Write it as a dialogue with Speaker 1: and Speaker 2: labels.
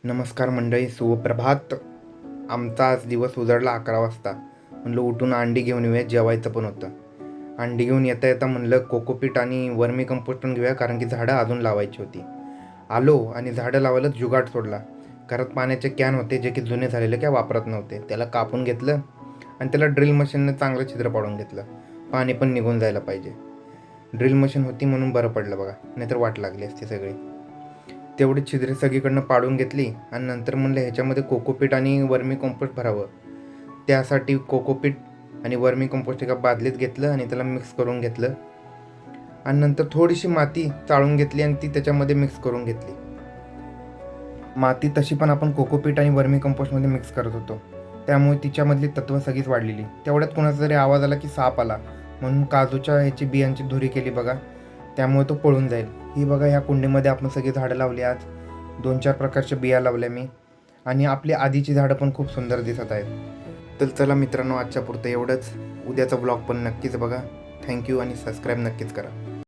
Speaker 1: नमस्कार मंडळी, सुप्रभात. आमचा आज दिवस उजाडला 11 वाजता. म्हणलं उठून अंडी घेऊन येऊया, जेवायचं पण होतं. अंडी घेऊन येता येता म्हणलं कोकोपीट आणि वर्मी कंपोस्ट पण घेऊया, कारण की झाडं अजून लावायची होती. आलो आणि झाडं लावायला जुगाड सोडला. घरात पाण्याचे कॅन होते जे की जुने झालेले, काय वापरत नव्हते. त्याला कापून घेतलं आणि त्याला ड्रिल मशीनने चांगलं छिद्र पाडून घेतलं. पाणी पण निघून जायला पाहिजे. ड्रिल मशीन होती म्हणून बरं पडलं बघा, नाहीतर वाट लागली असती सगळी. तेवढी छिद्रे सगळीकडनं पाडून घेतली आणि नंतर म्हणलं ह्याच्यामध्ये कोकोपीट आणि वर्मी कंपोस्ट भरावं. त्यासाठी कोकोपीट आणि वर्मी कंपोस्ट एका बादलीत घेतलं आणि त्याला मिक्स करून घेतलं आणि नंतर थोडीशी माती चाळून घेतली आणि ती त्याच्यामध्ये मिक्स करून घेतली. माती तशी पण आपण कोकोपीट आणि वर्मी कंपोस्टमध्ये मिक्स करत होतो, त्यामुळे तिच्यामधली तत्त्व सगळीच वाढलेली. तेवढ्यात कोणाचा तरी आवाज आला की साप आला, म्हणून काजूच्या ह्याची बियांची धुरी केली बघा, त्यामुळे तो पळून जाईल. ही बघा, ह्या कुंडीमध्ये आपण सगळी झाडं लावली. आज 2-4 प्रकारच्या बिया लावल्या मी, आणि आपली आधीची झाडं पण खूप सुंदर दिसत आहेत. तर चला मित्रांनो, आजच्या पुरतं एवढंच. उद्याचा ब्लॉग पण नक्कीच बघा. थँक्यू आणि सबस्क्राईब नक्कीच करा.